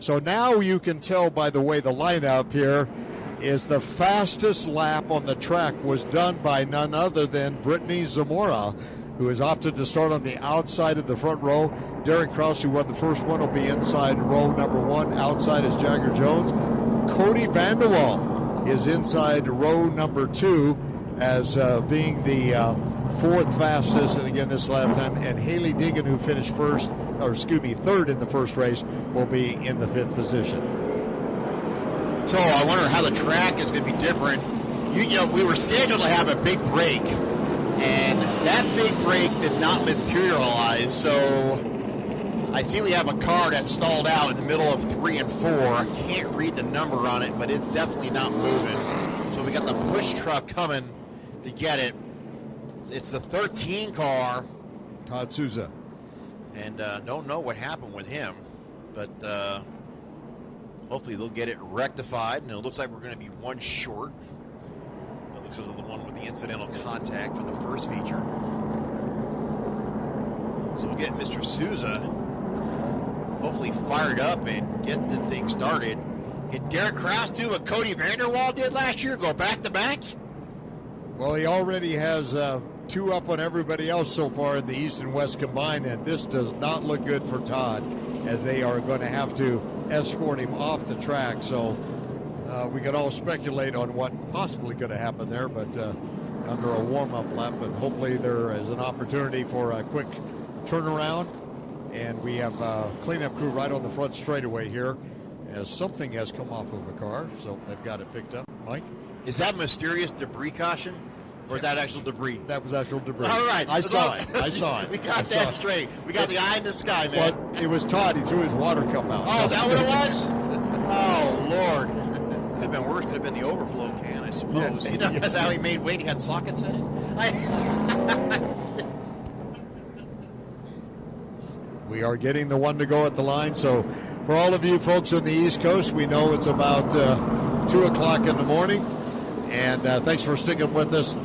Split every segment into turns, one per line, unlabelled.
So now you can tell by the way the lineup here is the fastest lap on the track was done by none other than Brittany Zamora, who has opted to start on the outside of the front row. Derek Kraus, who won the first one, will be inside row number 1. Outside is Jagger Jones. Cody Vanderwall is inside row number 2 as being the 4th fastest, and again this lap time. And Haley Deegan, who finished third in the first race, will be in the 5th position.
So I wonder how the track is going to be different. You know, we were scheduled to have a big break, and that big break did not materialize. So I see we have a car that's stalled out in the middle of 3 and 4. I can't read the number on it, but it's definitely not moving. So we got the push truck coming to get it. It's the 13 car.
Todd Souza.
And don't know what happened with him, but hopefully they'll get it rectified. And it looks like we're going to be one short. Because of the one with the incidental contact from the first feature. So we'll get Mr. Souza hopefully fired up and get the thing started. Can Derek Kraus do what Cody Vanderwall did last year, go back-to-back?
Well, he already has 2 up on everybody else so far in the East and West combined, and this does not look good for Todd, as they are going to have to escort him off the track. So we could all speculate on what possibly could have happened there, but under a warm-up lap, and hopefully there is an opportunity for a quick turnaround. And we have a cleanup crew right on the front straightaway here, as something has come off of a car, so they've got it picked up. Mike?
Is that mysterious debris caution, or is that actual debris?
That was actual debris.
All right.
I saw it.
We got that straight. We got the eye in the sky, man.
But it was Todd. He threw his water cup out.
Oh, is that what it was? Oh, Lord. Could have been worse. Could have been the overflow can, I suppose.
Yeah.
You know, that's how he made weight. He had sockets in it.
We are getting the one to go at the line. So for all of you folks on the East Coast, we know it's about 2 o'clock in the morning. And thanks for sticking with us.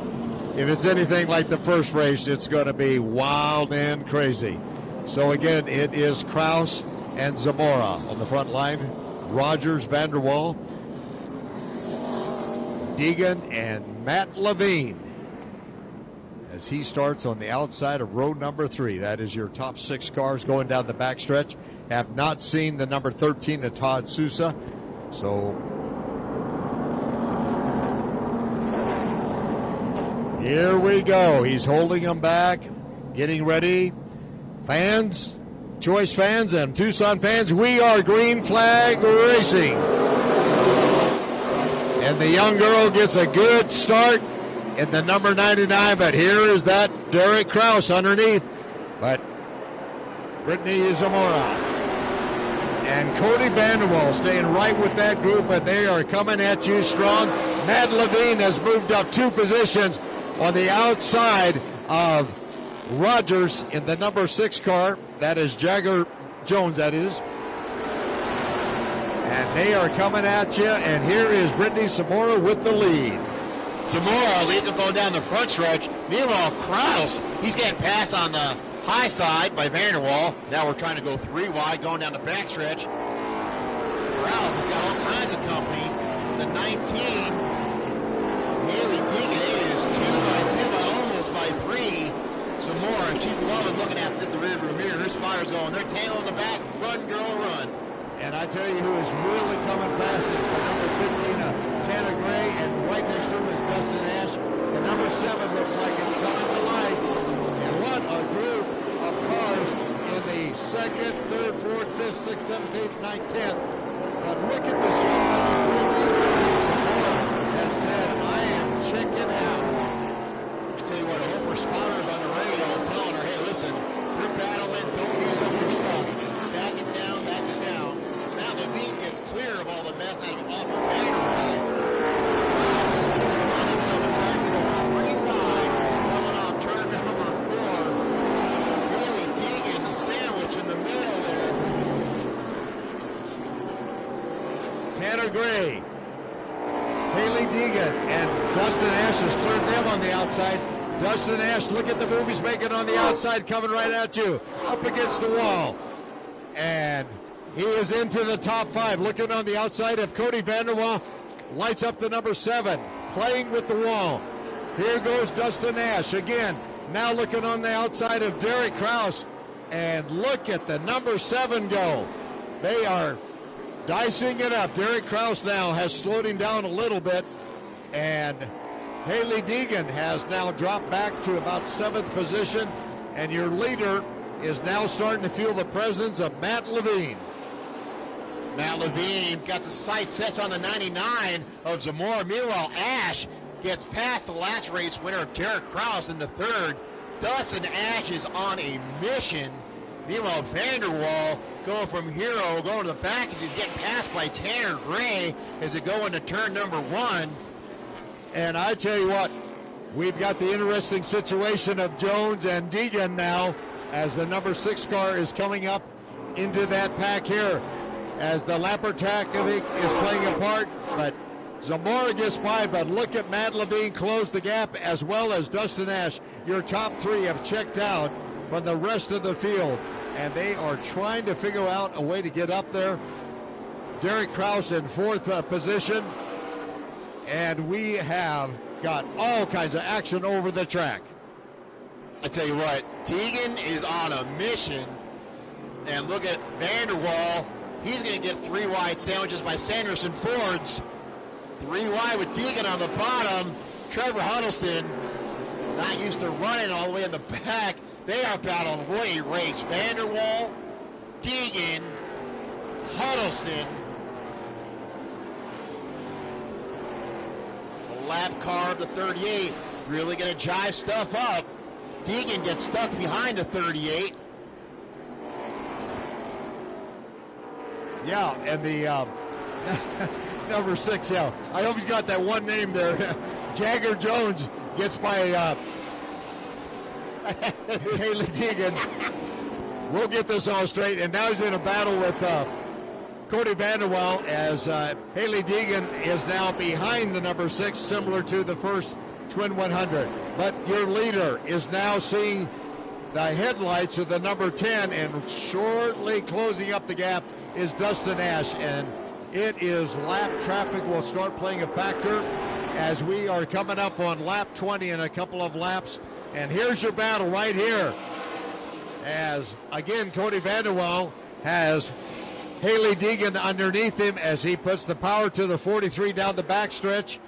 If it's anything like the first race, it's going to be wild and crazy. So again, it is Kraus and Zamora on the front line. Rogers, Vanderwall, Deegan, and Matt Levine as he starts on the outside of row number 3. That is your top 6 cars going down the backstretch. Have not seen the number 13 of Todd Sousa. So here we go. He's holding them back, getting ready. Fans, Choice fans, and Tucson fans, we are Green Flag Racing. And the young girl gets a good start in the number 99, but here is that Derek Kraus underneath. But Brittany Zamora and Cody Vanderwall staying right with that group, but they are coming at you strong. Matt Levine has moved up 2 positions on the outside of Rogers in the number 6 car. That is Jagger Jones, that is. And they are coming at you, and here is Brittany Zamora with the lead.
Zamora leads him going down the front stretch. Meanwhile, Kraus, he's getting passed on the high side by Vanderwall. Now we're trying to go 3 wide going down the back stretch. Kraus has got all kinds of company. The 19, Haley Deegan, it is 2 by 2, almost by 3. Zamora, she's loving looking at the rearview mirror. Her spotter's going. They're tailing the back. Run, girl, run.
And I tell you who is really coming fast is the number 15, Tanner Gray, and right next to him is Dustin Ash. The number 7 looks like it's coming to life. And what a group of cars in the 2nd, 3rd, 4th, 5th, 6th, 7th, 8th, 9th, 10th. But look at this young lady. Zamora has said, I am checking out.
I tell you what, I hope her spotter's on the radio telling her, hey, listen, you're battling, don't use up your stuff. Back it down, back it down. Now Levine gets clear of all the mess out of off of Vanderwall. He's got himself exactly going 3 wide, coming off turn number 4. Haley Deegan, the sandwich in the middle there.
Tanner Gray, Haley Deegan, and Dustin Ash has cleared them on the outside. Dustin Ash, look at the move he's making on the outside, coming right at you, up against the wall. And He is into the top 5. Looking on the outside of Cody Vanderwall. Lights up the number 7. Playing with the wall. Here goes Dustin Ash again. Now looking on the outside of Derek Kraus. And look at the number 7 go. They are dicing it up. Derek Kraus now has slowed him down a little bit. And Haley Deegan has now dropped back to about 7th position. And your leader is now starting to feel the presence of Matt Levine.
Matt Levine got the sight sets on the 99 of Zamora. Meanwhile, Ash gets past the last race winner of Derek Kraus in the 3rd. Dustin Ash is on a mission. Meanwhile, Vanderwall going from hero, going to the back as he's getting passed by Tanner Gray as they go into turn number 1.
And I tell you what, we've got the interesting situation of Jones and Deegan now as the number 6 car is coming up into that pack here. As the Lapper tactic is playing a part, but Zamora gets by, but look at Matt Levine close the gap as well as Dustin Ash. Your top 3 have checked out from the rest of the field, and they are trying to figure out a way to get up there. Derek Kraus in 4th position, and we have got all kinds of action over the track.
I tell you what, Deegan is on a mission, and look at Vanderwall. He's going to get 3 wide sandwiches by Sanderson Fords. 3 wide with Deegan on the bottom. Trevor Huddleston, not used to running all the way in the back. They are battling. What a race. Vanderwall, Deegan, Huddleston. The lap car of the 38 really going to jive stuff up. Deegan gets stuck behind the 38.
Yeah, and the number 6, yeah. I hope he's got that one name there. Jagger Jones gets by Haley Deegan. We'll get this all straight. And now he's in a battle with Cody Vanderwall as Haley Deegan is now behind the number 6, similar to the first Twin 100. But your leader is now seeing the headlights of the number 10, and shortly closing up the gap is Dustin Ash, and it is lap traffic will start playing a factor as we are coming up on lap 20 in a couple of laps. And here's your battle right here as, again, Cody Vanderwall has Haley Deegan underneath him as he puts the power to the 43 down the backstretch,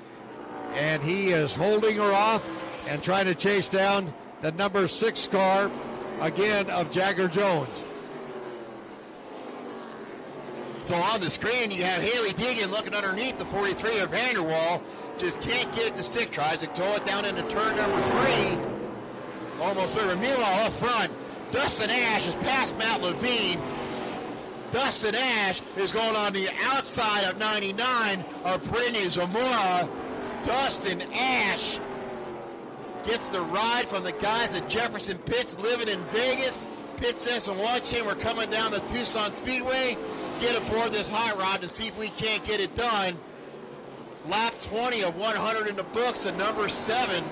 and he is holding her off and trying to chase down the number 6 car, again, of Jagger Jones.
So on the screen, you have Haley Deegan looking underneath the 43 of Vanderwall. Just can't get it to stick. Tries to tow it down into turn number 3. Almost there. Meanwhile, up front, Dustin Ash is past Matt Levine. Dustin Ash is going on the outside of 99 of Brittany Zamora. Dustin Ash gets the ride from the guys at Jefferson Pits living in Vegas. Pit says and watching, we're coming down the Tucson Speedway. Get aboard this hot rod to see if we can't get it done. Lap 20 of 100 in the books, and number 7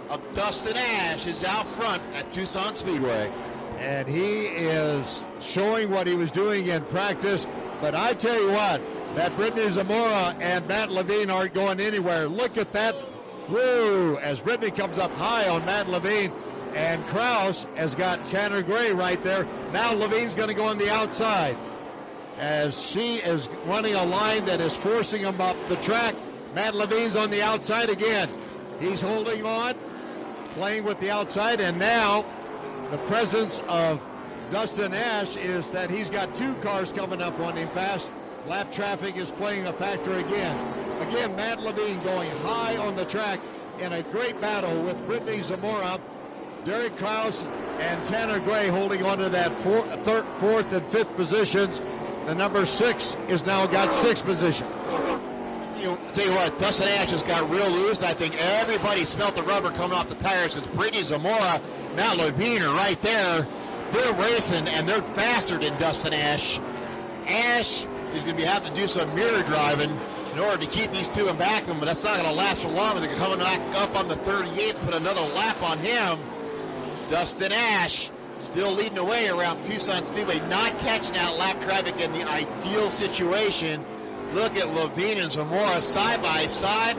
of Dustin Ash is out front at Tucson Speedway.
And he is showing what he was doing in practice. But I tell you what, that Brittany Zamora and Matt Levine aren't going anywhere. Look at that. Woo! As Brittany comes up high on Matt Levine, and Kraus has got Tanner Gray right there. Now Levine's going to go on the outside as she is running a line that is forcing him up the track. Matt Levine's on the outside again. He's holding on, playing with the outside, and now the presence of Dustin Ash is that he's got 2 cars coming up on him fast. Lap traffic is playing a factor again. Again, Matt Levine going high on the track in a great battle with Brittany Zamora. Derek Kraus and Tanner Gray holding on to that 4th and 5th positions. The number 6 is now got 6th position.
Tell you what, Dustin Ash just got real loose. I think everybody smelt the rubber coming off the tires because Brittany Zamora, Matt Levine are right there. They're racing, and they're faster than Dustin Ash. Ash is going to have to do some mirror driving in order to keep these 2 in back of him, but that's not going to last for long. They're coming back up on the 38, put another lap on him. Dustin Ash Still leading the way around Tucson Speedway, not catching out lap traffic in the ideal situation. Look at Levine and Zamora side by side.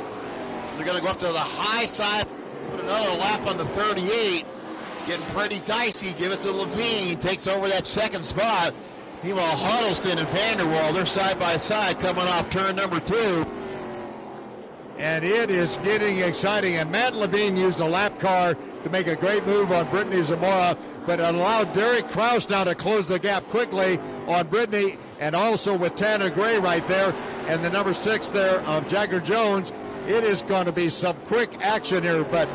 They're going to go up to the high side, put another lap on the 38. It's getting pretty dicey. Give it to Levine, takes over that second spot. Meanwhile, Huddleston and Vanderwall, they're side by side coming off turn number 2.
And it is getting exciting. And Matt Levine used a lap car to make a great move on Brittany Zamora, but it allowed Derek Kraus now to close the gap quickly on Brittany, and also with Tanner Gray right there, and the number 6 there of Jagger Jones. It is going to be some quick action here, but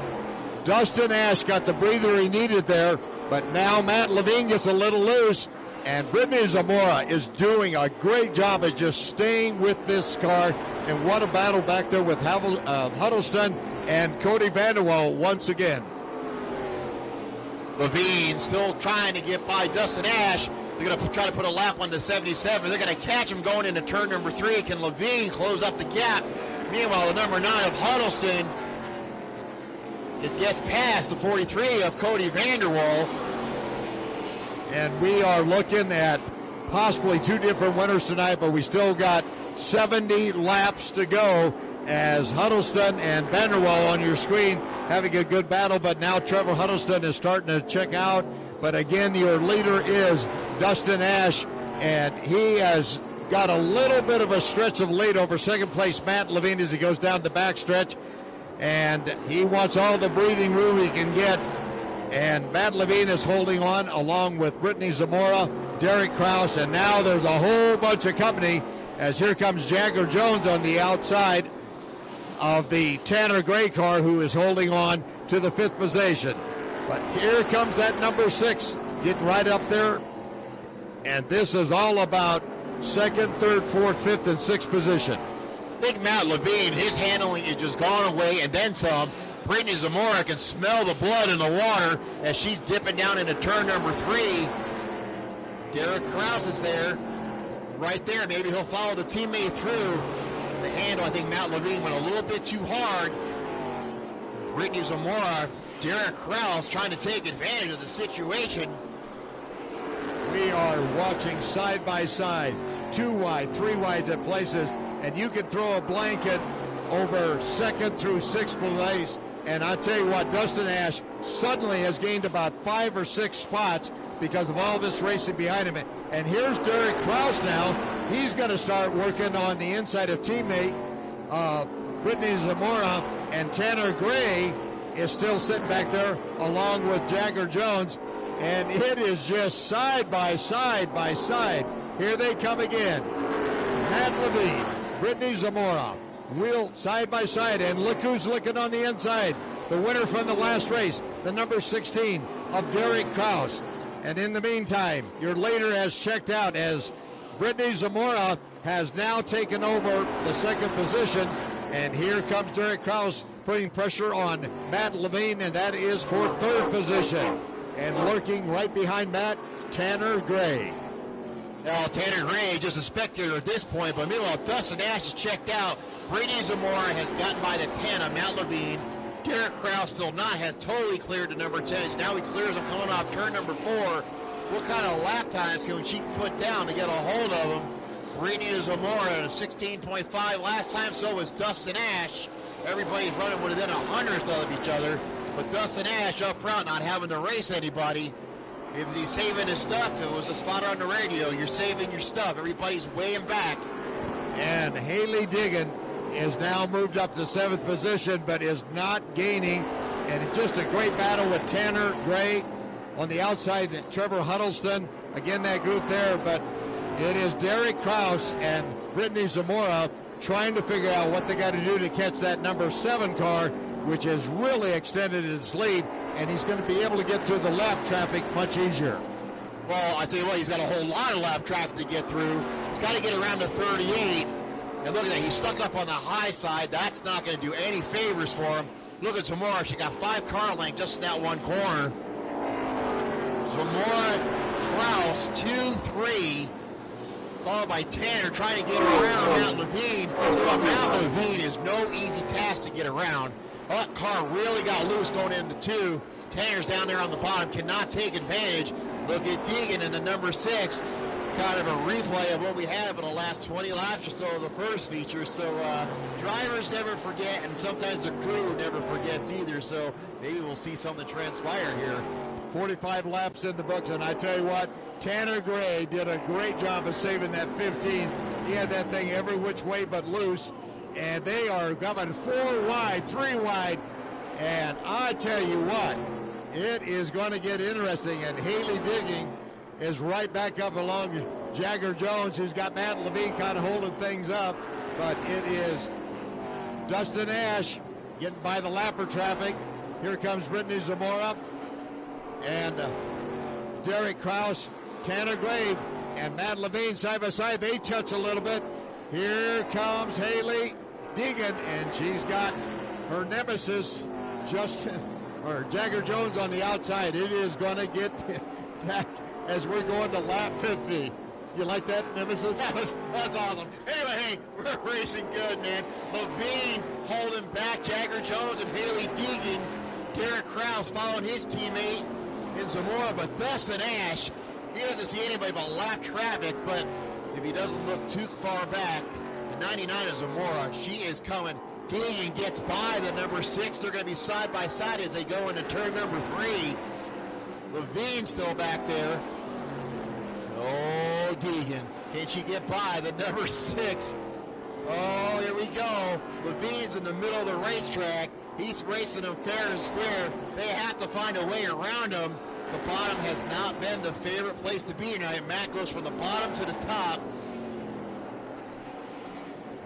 Dustin Ash got the breather he needed there, but now Matt Levine gets a little loose, and Brittany Zamora is doing a great job of just staying with this car. And what a battle back there with Huddleston and Cody Vanderwall once again.
Levine still trying to get by Dustin Ash. They're going to try to put a lap on the 77. They're going to catch him going into turn number 3. Can Levine close up the gap? Meanwhile, the number 9 of Huddleston gets past the 43 of Cody Vanderwall.
And we are looking at possibly 2 different winners tonight, but we still got 70 laps to go as Huddleston and Vanderwall on your screen having a good battle, but now Trevor Huddleston is starting to check out. But again, your leader is Dustin Ash, and he has got a little bit of a stretch of lead over second place Matt Levine as he goes down the back stretch, and he wants all the breathing room he can get. And Matt Levine is holding on along with Brittany Zamora, Derek Kraus, and now there's a whole bunch of company as here comes Jagger Jones on the outside of the Tanner Gray car, who is holding on to the 5th position. But here comes that number 6 getting right up there, and this is all about 2nd, 3rd, 4th, 5th, and 6th position.
I think Matt Levine, his handling is just gone away and then some. Brittany Zamora can smell the blood in the water as she's dipping down into turn number 3. Derek Kraus is there, right there. Maybe he'll follow the teammate through. The handle, I think Matt Levine went a little bit too hard. Brittany Zamora, Derek Kraus trying to take advantage of the situation.
We are watching side by side, 2 wide, 3 wides at places, and you can throw a blanket over 2nd through 6th place. And I tell you what, Dustin Ash suddenly has gained about 5 or 6 spots because of all this racing behind him. And here's Derek Kraus now. He's going to start working on the inside of teammate Brittany Zamora, and Tanner Gray is still sitting back there along with Jagger Jones. And it is just side by side by side. Here they come again. Matt Levine, Brittany Zamora, wheel side by side, and look who's looking on the inside. The winner from the last race, the number 16 of Derek Kraus. And in the meantime, your leader has checked out as Brittany Zamora has now taken over the 2nd position. And here comes Derek Kraus putting pressure on Matt Levine, and that is for 3rd position. And lurking right behind Matt, Tanner Gray.
Now, Tanner Gray just a spectator at this point, but meanwhile, Dustin Ash is checked out. Brittany Zamora has gotten by the 10 of Matt Levine. Derek Kraus still not, has totally cleared to number 10. Now he clears him coming off turn number 4. What kind of lap times can she put down to get a hold of him? Brittany Zamora at a 16.5 last time, so was Dustin Ash. Everybody's running within 100th of each other, but Dustin Ash up front not having to race anybody. If he's saving his stuff, it was a spot on the radio. You're saving your stuff. Everybody's weighing back.
And Haley Diggin is now moved up to 7th position, but is not gaining. And it's just a great battle with Tanner Gray on the outside. Trevor Huddleston, again that group there, but it is Derek Kraus and Brittany Zamora trying to figure out what they got to do to catch that number 7 car, which has really extended its lead, and he's going to be able to get through the lap traffic much easier.
Well, I tell you what, he's got a whole lot of lap traffic to get through. He's got to get around to 38. And look at that, he's stuck up on the high side. That's not going to do any favors for him. Look at Zamora. She got 5 car lengths just in that one corner. Zamora, Kraus, 2-3. Followed by Tanner trying to get around Matt Levine. But Matt Levine is no easy task to get around. That car really got loose going into 2. Tanner's down there on the bottom, cannot take advantage. Look at Deegan in the number 6. Kind of a replay of what we had in the last 20 laps or so of the first feature. So drivers never forget, and sometimes the crew never forgets either. So maybe we'll see something transpire here.
45 laps in the books, and I tell you what, Tanner Gray did a great job of saving that 15. He had that thing every which way but loose, and they are coming 4 wide, 3 wide, and I tell you what, it is going to get interesting, and Haley Digging is right back up along Jagger Jones, who's got Matt Levine kind of holding things up, but it is Dustin Ash getting by the lapper traffic. Here comes Brittany Zamora and Derek Kraus, Tanner Gray, and Matt Levine side by side. They touch a little bit. Here comes Haley Deegan, and she's got her nemesis, Jagger Jones, on the outside. It is going to get attacked as we're going to lap 50. You like that, nemesis?
That's awesome. Anyway, hey, we're racing good, man. Levine holding back Jagger Jones and Haley Deegan. Derek Kraus following his teammate in Zamora, but Dustin Ash, he doesn't see anybody but lap traffic, but if he doesn't look too far back, the 99 is Zamora. She is coming. Deegan gets by the number 6. They're going to be side by side as they go into turn number 3. Levine's still back there. Oh, Deegan. Can she get by the number 6? Oh, here we go. Levine's in the middle of the racetrack. He's racing them fair and square. They have to find a way around him. The bottom has not been the favorite place to be tonight. Matt goes from the bottom to the top.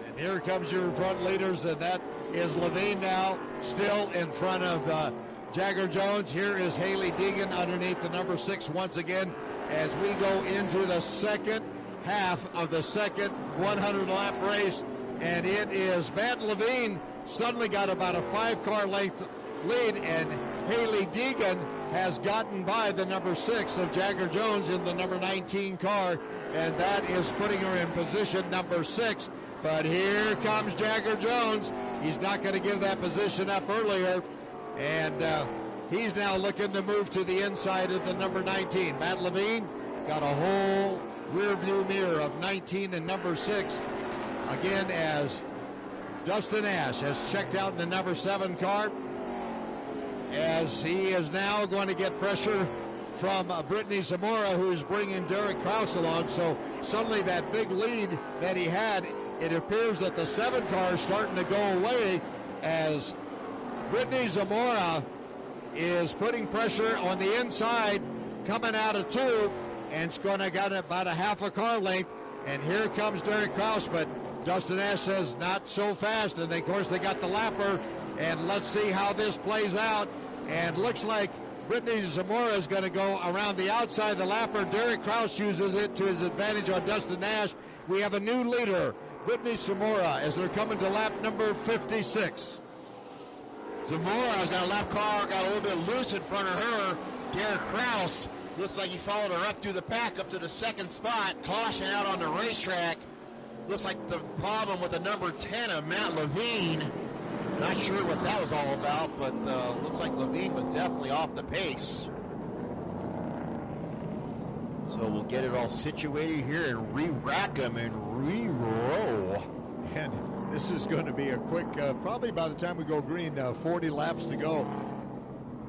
And here comes your front leaders, and that is Levine now, still in front of Jagger Jones. Here is Haley Deegan underneath the number 6 once again as we go into the second half of the second 100-lap race. And it is Matt Levine suddenly got about a 5-car length lead, and Haley Deegan has gotten by the number 6 of Jagger Jones in the number 19 car, and that is putting her in position number 6. But here comes Jagger Jones. He's not going to give that position up earlier, and he's now looking to move to the inside of the number 19. Matt Levine got a whole rear view mirror of 19 and number 6, again, as Dustin Ash has checked out in the number 7 car, as he is now going to get pressure from Brittany Zamora, who's bringing Derek Kraus along. So suddenly that big lead that he had, it appears that the 7 car is starting to go away as Brittany Zamora is putting pressure on the inside, coming out of 2, and it's going to get about a half a car length. And here comes Derek Kraus, but Dustin Ash says not so fast, and of course they got the lapper, and let's see how this plays out. And looks like Brittany Zamora is going to go around the outside of the lapper. Derek Kraus uses it to his advantage on Dustin Ash. We have a new leader, Brittany Zamora, as they're coming to lap number 56.
Zamora's got a lap car, got a little bit loose in front of her. Derek Kraus looks like he followed her up through the pack, up to the 2nd spot. Caution out on the racetrack. Looks like the problem with the number 10 of Matt Levine. Not sure what that was all about, but looks like Levine was definitely off the pace. So we'll get it all situated here and re-rack them and re-roll.
And this is going to be a quick, probably by the time we go green, 40 laps to go.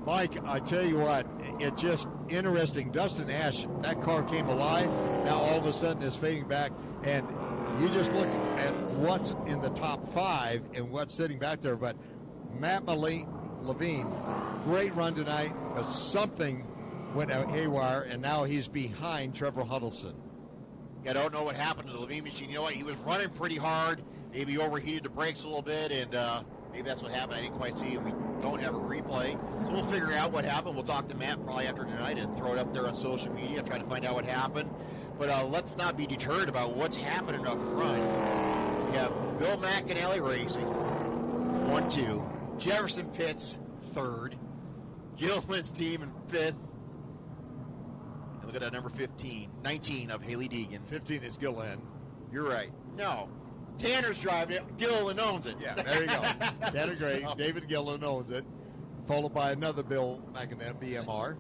Mike, I tell you what, it's just interesting. Dustin Ash, that car came alive. Now all of a sudden it's fading back. And you just look at what's in the top 5 and what's sitting back there. But Matt Levine, great run tonight, but something went out haywire, and now he's behind Trevor Huddleston.
I don't know what happened to the Levine machine. You know what? He was running pretty hard. Maybe overheated the brakes a little bit, and maybe that's what happened. I didn't quite see it. We don't have a replay. So we'll figure out what happened. We'll talk to Matt probably after tonight and throw it up there on social media, try to find out what happened. But let's not be deterred about what's happening up front. We have Bill McAnally Racing, 1-2. Jefferson Pitts, 3rd. Gilman's team in 5th. And look at that number 19 of Haley Deegan.
15 is Gillen.
You're right. No. Tanner's driving it. Gillen owns it.
Yeah, there you go. Tanner Gray, David Gillen owns it. followed by another Bill McInerney, BMR.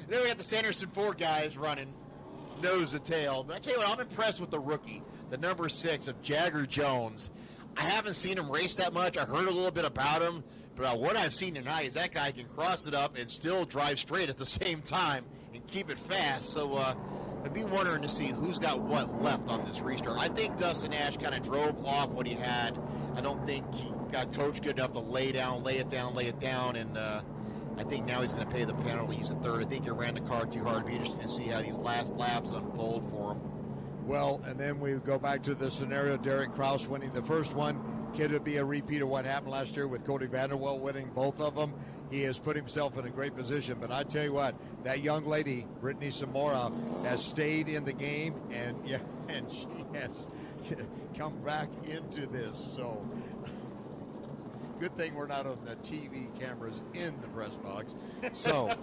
Then we got the Sanderson Ford guys running nose to tail. But I tell you what, I'm impressed with the rookie, the number 6 of Jagger Jones. I haven't seen him race that much. I heard a little bit about him, but what I've seen tonight is that guy can cross it up and still drive straight at the same time and keep it fast. So I'd be wondering to see who's got what left on this restart. I think Dustin Ash kind of drove off what he had. I don't think he got coached good enough to lay it down, and I think now he's going to pay the penalty. He's in third. I think he ran the car too hard. It'd be interesting to see how these last laps unfold for him.
Well, and then we go back to the scenario, Derek Kraus winning the first one. Could it be a repeat of what happened last year with Cody Vanderwell winning both of them? He has put himself in a great position. But I tell you what, that young lady, Brittany Zamora, has stayed in the game, and she has come back into this. So good thing we're not on the TV cameras in the press box. So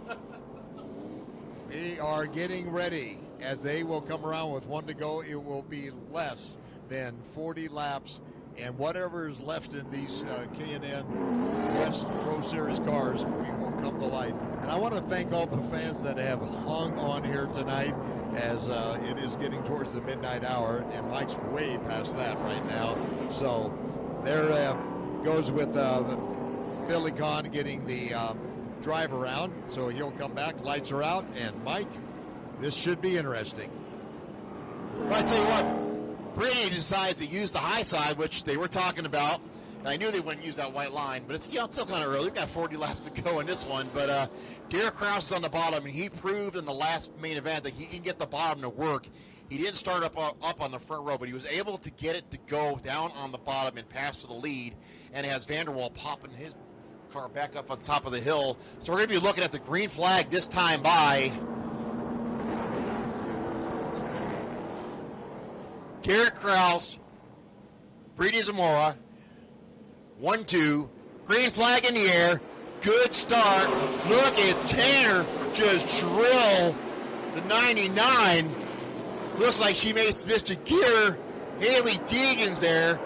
we are getting ready. As they will come around with one to go, it will be less than 40 laps. And whatever is left in these K&N West Pro Series cars, we will come to light. And I want to thank all the fans that have hung on here tonight as it is getting towards the midnight hour. And Mike's way past that right now. So there goes with Billy Kahn getting the drive around. So he'll come back, lights are out, and Mike, this should be interesting.
Well, I tell you what, Brittany decides to use the high side, which they were talking about. I knew they wouldn't use that white line, but it's still kind of early. We've got 40 laps to go in this one. But Derek Kraus is on the bottom, and he proved in the last main event that he can get the bottom to work. He didn't start up on the front row, but he was able to get it to go down on the bottom and pass to the lead, and has Vanderwall popping his car back up on top of the hill. So we're going to be looking at the green flag this time by Derek Kraus, Brittany Zamora, 1-2, green flag in the air, good start. Look at Tanner just drill the 99. Looks like she missed a gear. Haley Deegan's there.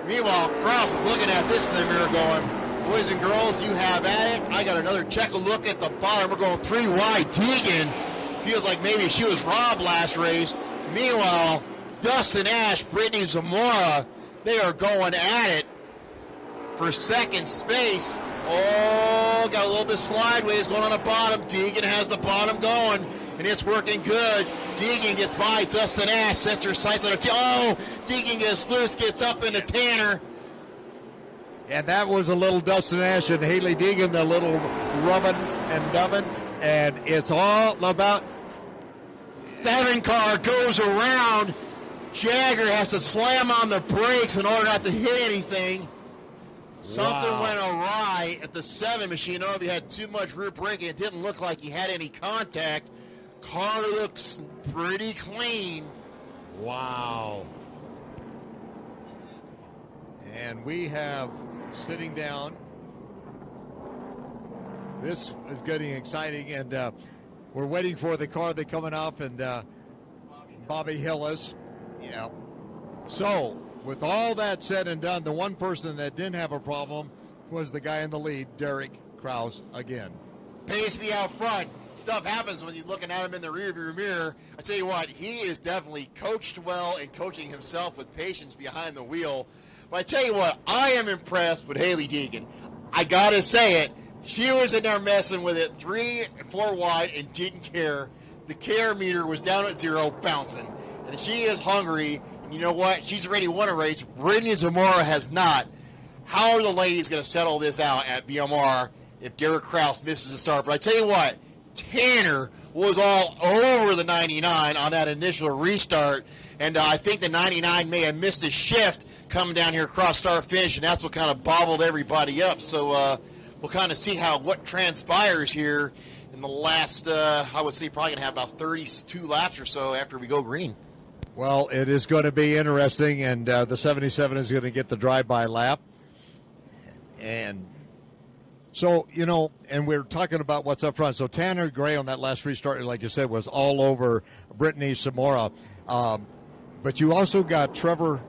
Meanwhile, Kraus is looking at this in the mirror going, boys and girls, you have at it. I got another check a look at the bottom. We're going 3 wide. Deegan feels like maybe she was robbed last race. Meanwhile, Dustin Ash, Brittany Zamora, they are going at it for second space. Oh, got a little bit slideways going on the bottom. Deegan has the bottom going, and it's working good. Deegan gets by Dustin Ash, sets her sights on her. Oh, Deegan gets loose, gets up into Tanner.
And that was a little Dustin Ash and Haley Deegan, a little rubbing and dubbing. And it's all about
7 car goes around. Jagger has to slam on the brakes in order not to hit anything. Something went awry at the 7 machine. I don't know if he had too much rear braking. It didn't look like he had any contact. Car looks pretty clean.
Wow. And we have sitting down. This is getting exciting, and we're waiting for the car that's coming up, and Bobby Hillis. Yeah. So, with all that said and done, the one person that didn't have a problem was the guy in the lead, Derek Kraus, again.
Pays me out front. Stuff happens when you're looking at him in the rearview mirror. I tell you what, he is definitely coached well and coaching himself with patience behind the wheel. But I tell you what, I am impressed with Haley Deegan. I got to say it. She was in there messing with it 3 and 4 wide and didn't care. The care meter was down at 0, bouncing. And she is hungry. You know what? She's already won a race. Brittany Zamora has not. How are the ladies going to settle this out at BMR if Derek Kraus misses the start? But I tell you what, Tanner was all over the 99 on that initial restart. And I think the 99 may have missed a shift coming down here across start finish, and that's what kind of bobbled everybody up. So we'll kind of see what transpires here in the last, I would say, probably going to have about 32 laps or so after we go green.
Well, it is going to be interesting, and the 77 is going to get the drive-by lap. And so, and we're talking about what's up front. So Tanner Gray on that last restart, like you said, was all over Brittany Zamora. But you also got Trevor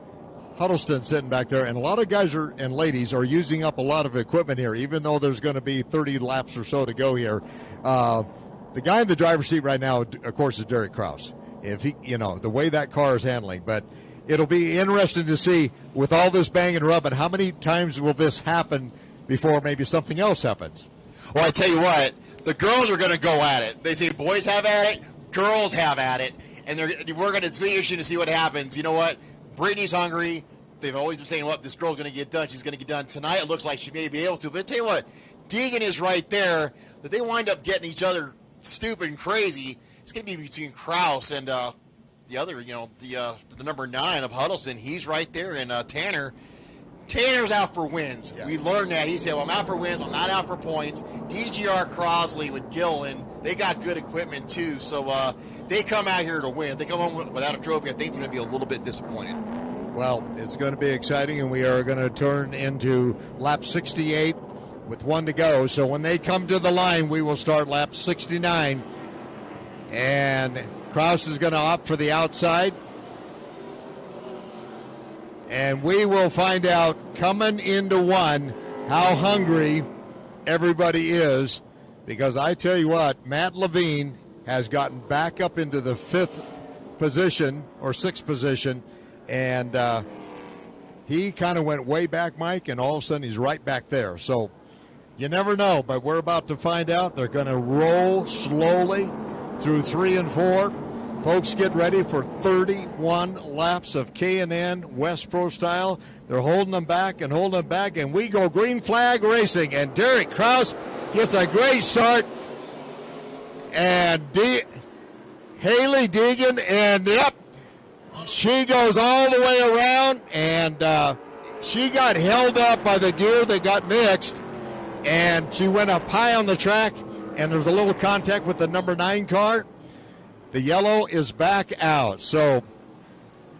Huddleston sitting back there, and a lot of guys and ladies are using up a lot of equipment here, even though there's going to be 30 laps or so to go here. The guy in the driver's seat right now, of course, is Derek Kraus. If he, the way that car is handling, but it'll be interesting to see with all this bang and rubbing, how many times will this happen before maybe something else happens?
Well, I tell you what, the girls are going to go at it. They say boys have at it, girls have at it, and we're going to be interesting to see what happens. You know what? Brittany's hungry. They've always been saying, look, this girl's going to get done. She's going to get done. Tonight it looks like she may be able to. But I tell you what, Deegan is right there. That they wind up getting each other stupid and crazy. It's going to be between Kraus and the other, the number 9 of Huddleston. He's right there. And Tanner. Tanner's out for wins. Yeah. We learned that. He said, well, I'm out for wins. I'm not out for points. DGR Crosley with Gillen, they got good equipment too. So they come out here to win. If they come home without a trophy, I think they're going to be a little bit disappointed.
Well, it's going to be exciting, and we are going to turn into lap 68 with 1 to go. So when they come to the line, we will start lap 69. And Kraus is going to opt for the outside. And we will find out coming into 1 how hungry everybody is. Because I tell you what, Matt Levine has gotten back up into the 5th position or 6th position. And he kind of went way back, Mike, and all of a sudden he's right back there. So you never know, but we're about to find out. They're going to roll slowly through 3 and 4. Folks, get ready for 31 laps of K&N West Pro style. They're holding them back, and we go green flag racing. And Derek Kraus gets a great start. And Haley Deegan, and yep, she goes all the way around, and she got held up by the gear that got mixed, and she went up high on the track, and there's a little contact with the number 9 car. The yellow is back out. So,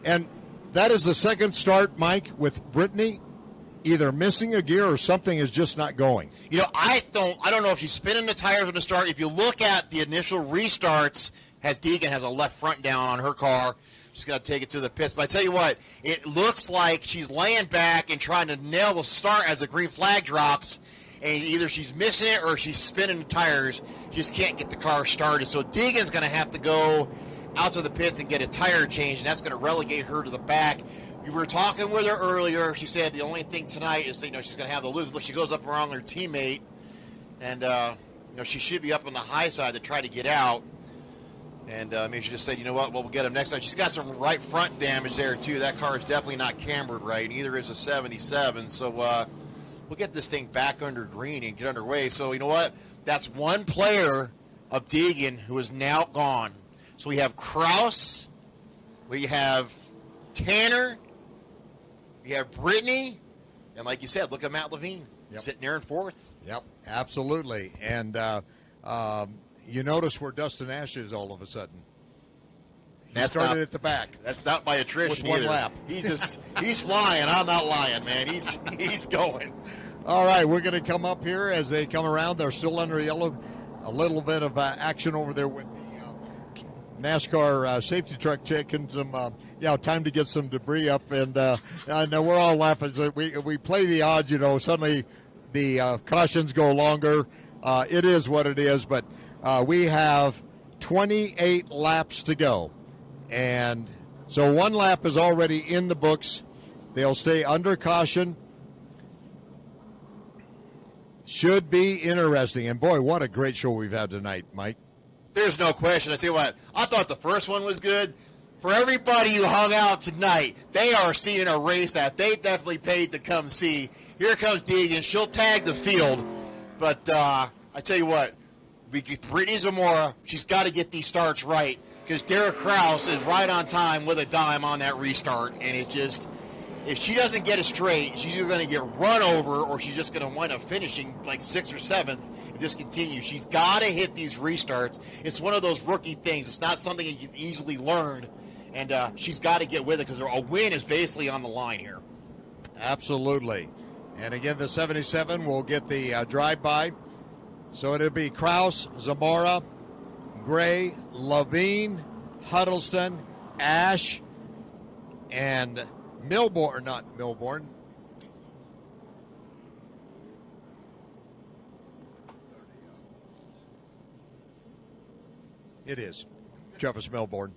and that is the second start, Mike, with Brittany either missing a gear or something is just not going.
I don't know if she's spinning the tires on the start. If you look at the initial restarts, Deegan has a left front down on her car. She's going to take it to the pits. But I tell you what, it looks like she's laying back and trying to nail the start as the green flag drops. And either she's missing it or she's spinning the tires. She just can't get the car started. So Deegan's going to have to go out to the pits and get a tire change, and that's going to relegate her to the back. We were talking with her earlier. She said the only thing tonight is she's going to have the lose. Look, she goes up around her teammate, and she should be up on the high side to try to get out. And maybe she just said, you know what, we'll get him next time. She's got some right front damage there, too. That car is definitely not cambered right. Neither is a 77. So we'll get this thing back under green and get underway. So you know what? That's one player of Deegan who is now gone. So we have Kraus, we have Tanner, we have Brittany, and like you said, look at Matt Levine sitting there in 4th.
Yep, absolutely. And you notice where Dustin Ash is all of a sudden. He started at the back.
That's not by attrition
with 1
either.
lap.
He's flying. I'm not lying, man. He's going.
All right, we're going to come up here as they come around. They're still under yellow. A little bit of action over there with the NASCAR safety truck taking some time to get some debris up. And I know we're all laughing. So we play the odds, suddenly the cautions go longer. It is what it is, but we have 28 laps to go. And so 1 lap is already in the books. They'll stay under caution. Should be interesting. And, boy, what a great show we've had tonight, Mike.
There's no question. I tell you what, I thought the first one was good. For everybody who hung out tonight, they are seeing a race that they definitely paid to come see. Here comes Deegan. She'll tag the field. But I tell you what, we get Brittany Zamora. She's got to get these starts right because Derek Kraus is right on time with a dime on that restart. And it's just, if she doesn't get it straight, she's either going to get run over or she's just going to wind up finishing like 6th or 7th and just continue. She's got to hit these restarts. It's one of those rookie things. It's not something you can easily learn. And she's got to get with it because a win is basically on the line here.
Absolutely. And again, the 77 will get the drive-by. So it'll be Kraus, Zamora, Gray, Levine, Huddleston, Ash, and not Milborn. It is Travis Milborn.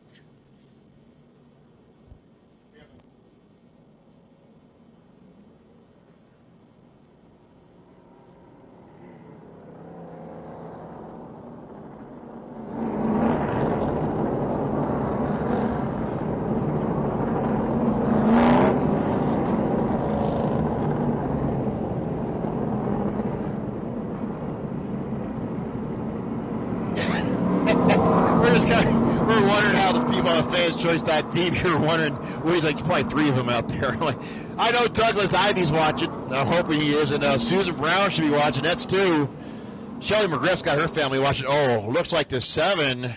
We're wondering how the people on fanschoice.tv are wondering. Well, he's like, probably 3 of them out there. Like, I know Douglas Ivy's watching. I'm hoping he is. And Susan Brown should be watching. That's 2. Shelly McGriff's got her family watching. Oh, looks like the 7.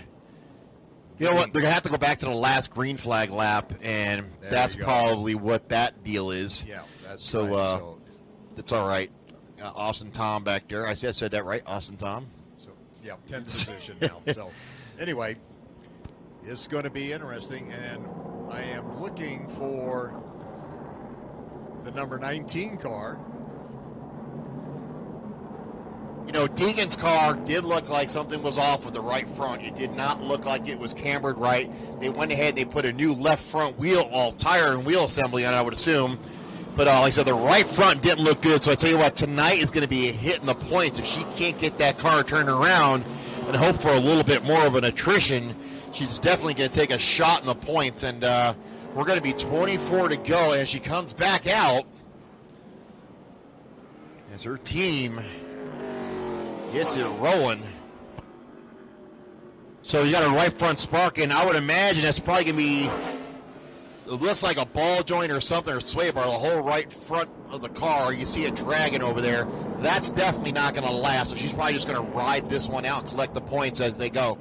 You know what? They're going to have to go back to the last green flag lap, and that's probably what that deal is.
Yeah, that's
so,
right. So
that's all right. Austin Tom back there. I said that right, Austin Tom?
So, yeah, 10th position now. So, anyway, it's going to be interesting, and I am looking for the number 19 car.
You know, Deegan's car did look like something was off with the right front. It did not look like it was cambered right. They went ahead and they put a new left front wheel, tire and wheel assembly on it, I would assume. But like I said, the right front didn't look good. So I tell you what, tonight is going to be a hit in the points. If she can't get that car turned around and hope for a little bit more of an attrition, she's definitely going to take a shot in the points. And we're going to be 24 to go as she comes back out. As her team gets it rolling. So you got a right front spark, and I would imagine that's probably going to be, it looks like a ball joint or something, or sway bar, the whole right front of the car. You see it dragging over there. That's definitely not going to last, so she's probably just going to ride this one out and collect the points as they go.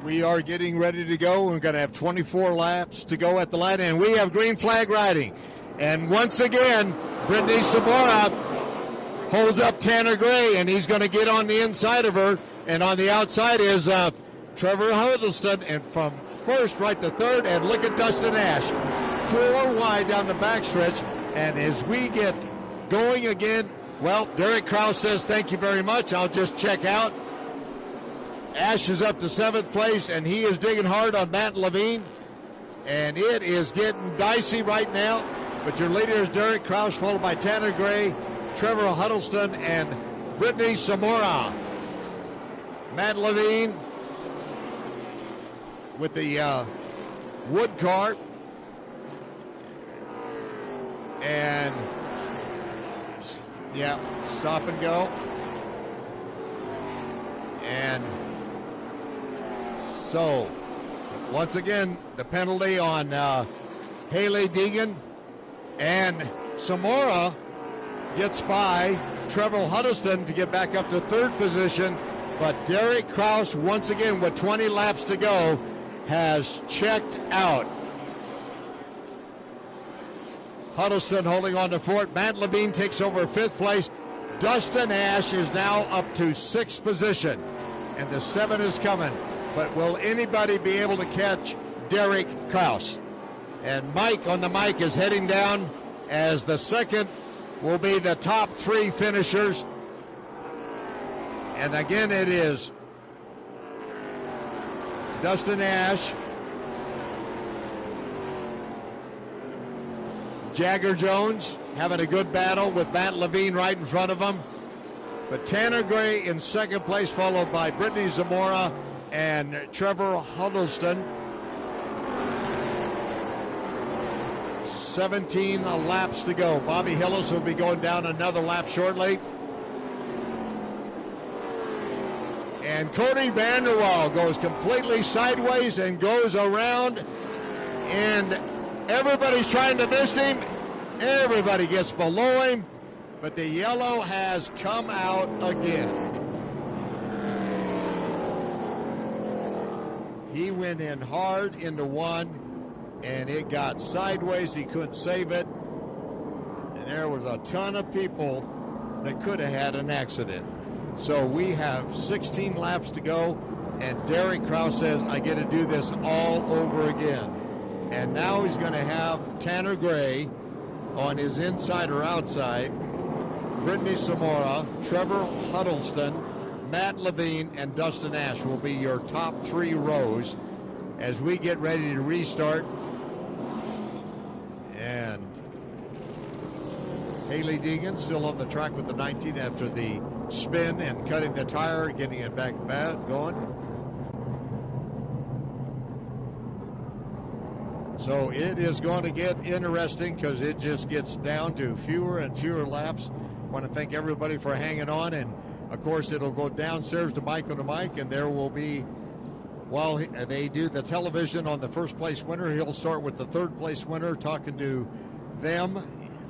We are getting ready to go. We're going to have 24 laps to go at the line, and we have green flag riding. And once again, Brittany Samora holds up Tanner Gray, and he's going to get on the inside of her. And on the outside is Trevor Huddleston, and from first right to third, and look at Dustin Ash. 4 wide down the backstretch, and as we get going again, well, Derek Krause says thank you very much. I'll just check out. Ash is up to 7th place, and he is digging hard on Matt Levine, and it is getting dicey right now. But your leader is Derek Krause, followed by Tanner Gray, Trevor Huddleston, and Brittany Samora. Matt Levine with the wood cart, and yeah, stop and go. And so once again, the penalty on Haley Deegan, and Samora gets by Trevor Huddleston to get back up to 3rd position. But Derek Krause, once again with 20 laps to go, has checked out. Huddleston holding on to 4th. Matt Levine takes over 5th place. Dustin Ash is now up to 6th position. And the 7 is coming. But will anybody be able to catch Derek Krause? And Mike on the mic is heading down as the 2nd will be the top 3 finishers. And again, it is Dustin Ash, Jagger Jones having a good battle with Matt Levine right in front of him. But Tanner Gray in 2nd place, followed by Brittany Zamora and Trevor Huddleston. 17 laps to go. Bobby Hillis will be going down another lap shortly. And Cody Vanderwall goes completely sideways and goes around, and everybody's trying to miss him. Everybody gets below him, but the yellow has come out again. He went in hard into one, and it got sideways. He couldn't save it, and there was a ton of people that could have had an accident. So we have 16 laps to go, and Derek Krause says, I get to do this all over again. And now he's going to have Tanner Gray on his inside or outside. Brittany Zamora, Trevor Huddleston, Matt Levine, and Dustin Ash will be your top 3 rows as we get ready to restart. And Haley Deegan still on the track with the 19 after the spin and cutting the tire, getting it back going. So it is going to get interesting because it just gets down to fewer and fewer laps. I want to thank everybody for hanging on, and of course it'll go downstairs to Michael to Mike, and there will be, while they do the television on the first place winner, he'll start with the third place winner, talking to them,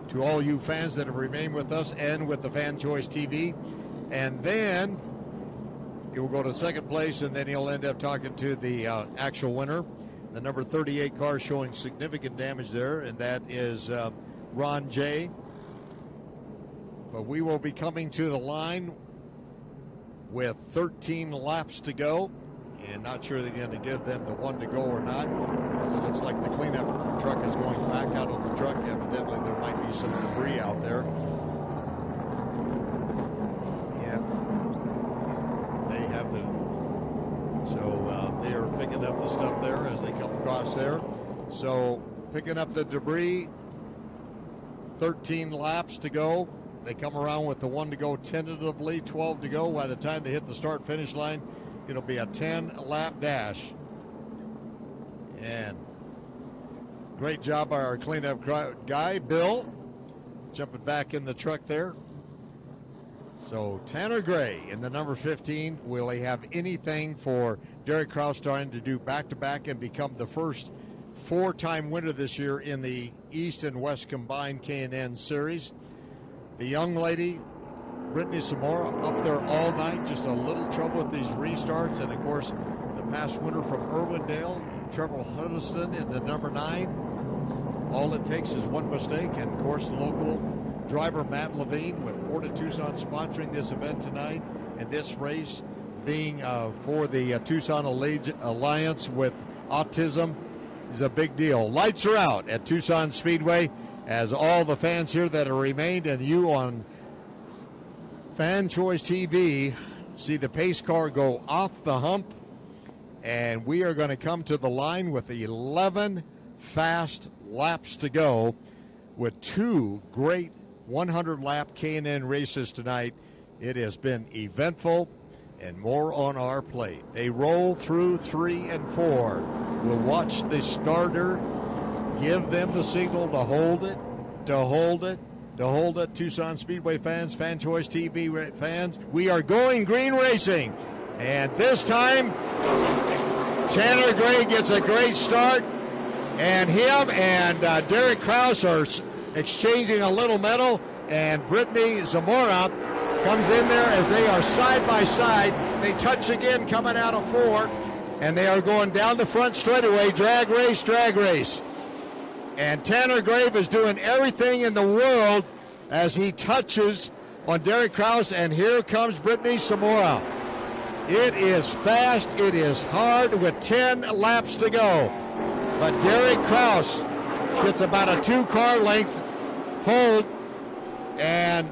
to all you fans that have remained with us and with the Fan Choice TV. And then he will go to second place, and then he'll end up talking to the actual winner, the number 38 car, showing significant damage there, and that is Ron J. But we will be coming to the line with 13 laps to go, and not sure they're going to give them the 1 to go or not, because it looks like the cleanup truck is going back out on the truck. Evidently there might be some debris out there. Yeah, they have the, so they are picking up the stuff there as they come across there. So picking up the debris, 13 laps to go. They come around with the 1 to go tentatively, 12 to go. By the time they hit the start-finish line, it'll be a 10-lap dash. And great job by our cleanup guy, Bill, jumping back in the truck there. So Tanner Gray in the number 15. Will he have anything for Derek Kraus starting to do back-to-back and become the first 4-time winner this year in the East and West combined K&N series? The young lady, Brittany Zamora, up there all night. Just a little trouble with these restarts. And, of course, the past winner from Irwindale, Trevor Huddleston in the number 9. All it takes is one mistake. And, of course, the local driver, Matt Levine, with Port of Tucson sponsoring this event tonight. And this race being for the Tucson Alliance with Autism is a big deal. Lights are out at Tucson Speedway, as all the fans here that have remained and you on Fan Choice TV see the pace car go off the hump, and we are going to come to the line with 11 fast laps to go with 2 great 100-lap K&N races tonight. It has been eventful and more on our plate. They roll through 3 and 4. We'll watch the starter give them the signal to hold it, to hold it, to hold it. Tucson Speedway fans, Fan Choice TV fans, we are going green racing. And this time, Tanner Gray gets a great start. And him and Derek Kraus are exchanging a little medal. And Brittany Zamora comes in there as they are side by side. They touch again coming out of 4. And they are going down the front straightaway, drag race, drag race. And Tanner Gray is doing everything in the world as he touches on Derek Kraus, and here comes Brittany Zamora. It is fast, it is hard with 10 laps to go. But Derek Kraus gets about a 2-car length hold, and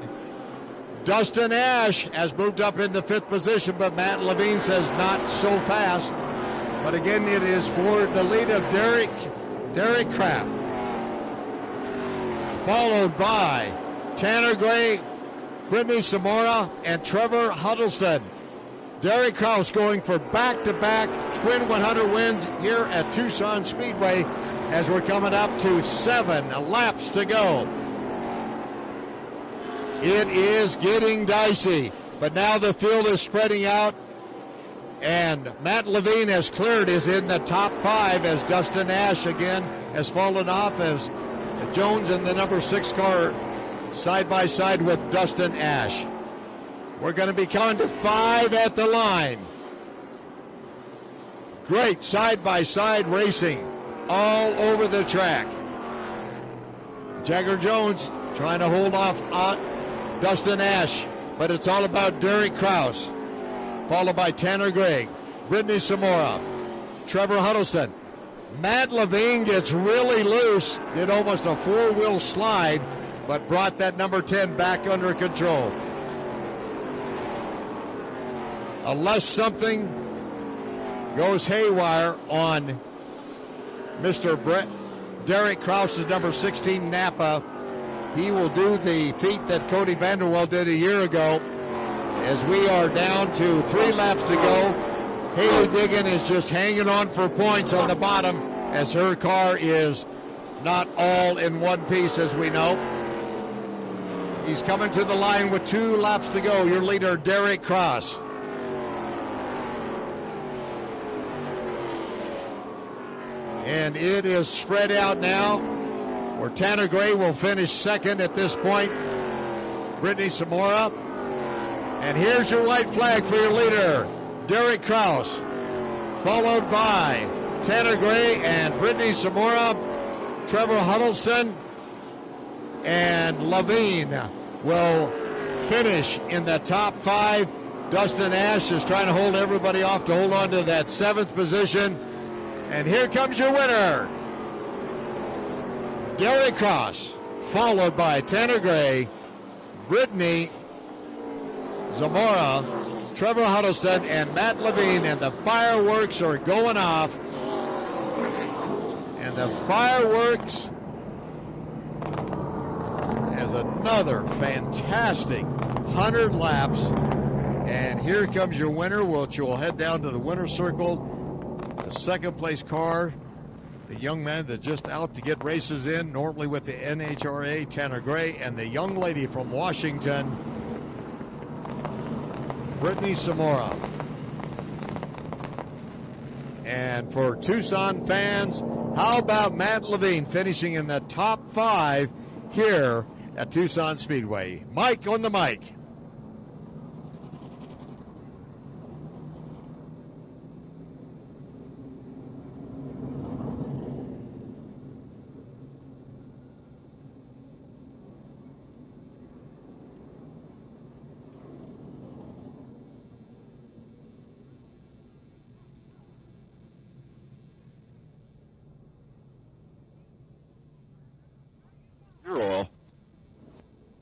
Dustin Ash has moved up in the 5th position, but Matt Levine says not so fast. But again, it is for the lead of Derek Kraus, followed by Tanner Gray, Brittany Zamora, and Trevor Huddleston. Derek Kraus going for back-to-back twin 100 wins here at Tucson Speedway as we're coming up to 7 laps to go. It is getting dicey, but now the field is spreading out, and Matt Levine has cleared, is in the top 5 as Dustin Ash again has fallen off, as Jones in the number 6 car side by side with Dustin Ash. We're going to be coming to 5 at the line. Great side by side racing all over the track. Jagger Jones trying to hold off Dustin Ash, but it's all about Derek Kraus, followed by Tanner Gray, Brittany Zamora, Trevor Huddleston, Matt Levine gets really loose, did almost a four-wheel slide, but brought that number 10 back under control. Unless something goes haywire on Mr. Derek Krause's number 16 Napa, he will do the feat that Cody Vanderwell did a year ago. As we are down to 3 laps to go, Haley Diggin is just hanging on for points on the bottom as her car is not all in one piece, as we know. He's coming to the line with 2 laps to go. Your leader, Derek Krause. And it is spread out now, where Tanner Gray will finish second at this point. Brittany Samora. And here's your white flag for your leader, Derek Krause, followed by Tanner Gray and Brittany Samora. Trevor Huddleston and Levine will finish in the top 5. Dustin Ash is trying to hold everybody off to hold on to that 7th position. And here comes your winner, Derek Krause, followed by Tanner Gray, Brittany Zamora, Trevor Huddleston, and Matt Levine. And the fireworks are going off. And the fireworks has another fantastic 100 laps. And here comes your winner, which will head down to the winner's circle. The second place car, the young man that's just out to get races in, normally with the NHRA, Tanner Gray, and the young lady from Washington, Brittany Samora. And for Tucson fans, how about Matt Levine finishing in the top 5 here at Tucson Speedway? Mike on the mic.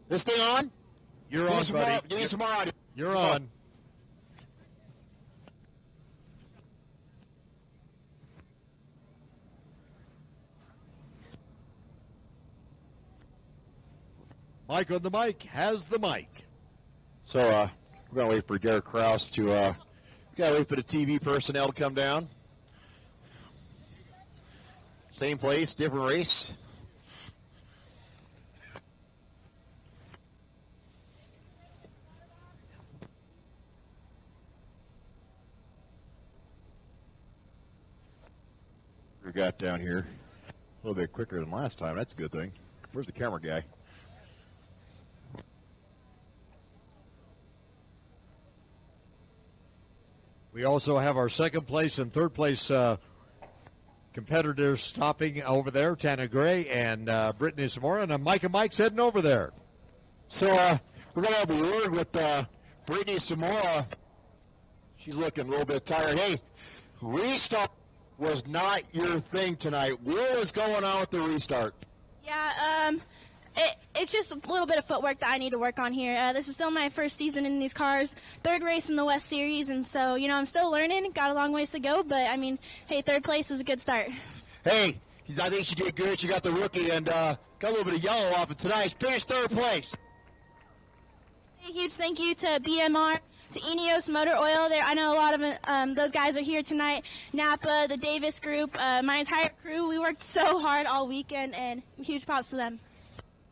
This thing on?
You're on, buddy.
Give me some more audio.
You're on. Mike on the mic has the mic.
So we're going to wait for Derek Krause to, got to wait for the TV personnel to come down. Same place, different race. We got down here a little bit quicker than last time. That's a good thing. Where's the camera guy?
We also have our second place and third place competitors stopping over there, Tanner Gray and Brittany Zamora, and Mike and Mike's heading over there.
So we're going to have a word with Brittany Zamora. She's looking a little bit tired. Hey, restart was not your thing tonight. What was going on with the restart?
Yeah, it's just a little bit of footwork that I need to work on here. This is still my first season in these cars, 3rd race in the West Series, and so, you know, I'm still learning. Got a long ways to go, but, I mean, hey, 3rd place is a good start.
Hey, I think she did good. She got the rookie and got a little bit of yellow off it tonight. Finished 3rd place.
A huge thank you to BMR, to Ineos Motor Oil. There, I know a lot of those guys are here tonight. Napa, the Davis Group, my entire crew. We worked so hard all weekend, and huge props to them.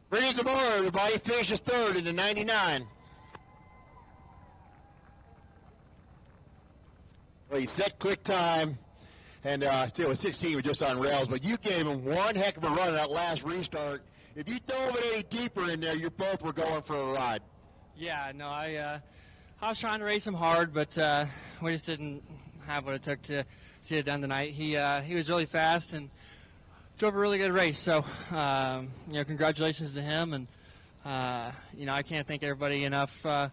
Brittany Zamora, everybody, finishes 3rd in the 99. Well, he set quick time, and it was 16 was just on rails, but you gave him one heck of a run in that last restart. If you dove it any deeper in there, you both were going for a ride.
Yeah, no, I was trying to race him hard, but we just didn't have what it took to get it done tonight. He was really fast and drove a really good race. So, congratulations to him. And, I can't thank everybody enough for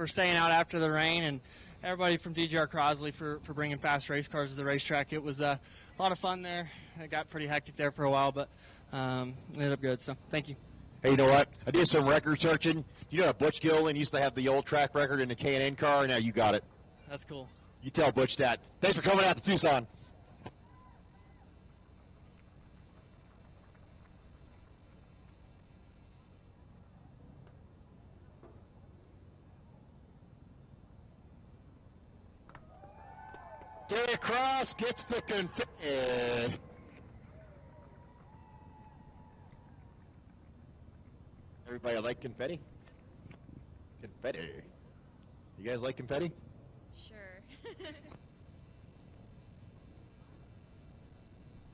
staying out after the rain, and everybody from DGR Crosley for bringing fast race cars to the racetrack. It was a a lot of fun there. It got pretty hectic there for a while, but ended up good. So thank you.
Hey, you know what? I did some record searching. You know that Butch Gilliland used to have the old track record in the K&N car? Now you got it.
That's cool.
You tell Butch that. Thanks for coming out to Tucson. Gary Cross gets the confetti. Everybody like confetti? Confetti. You guys like confetti?
Sure.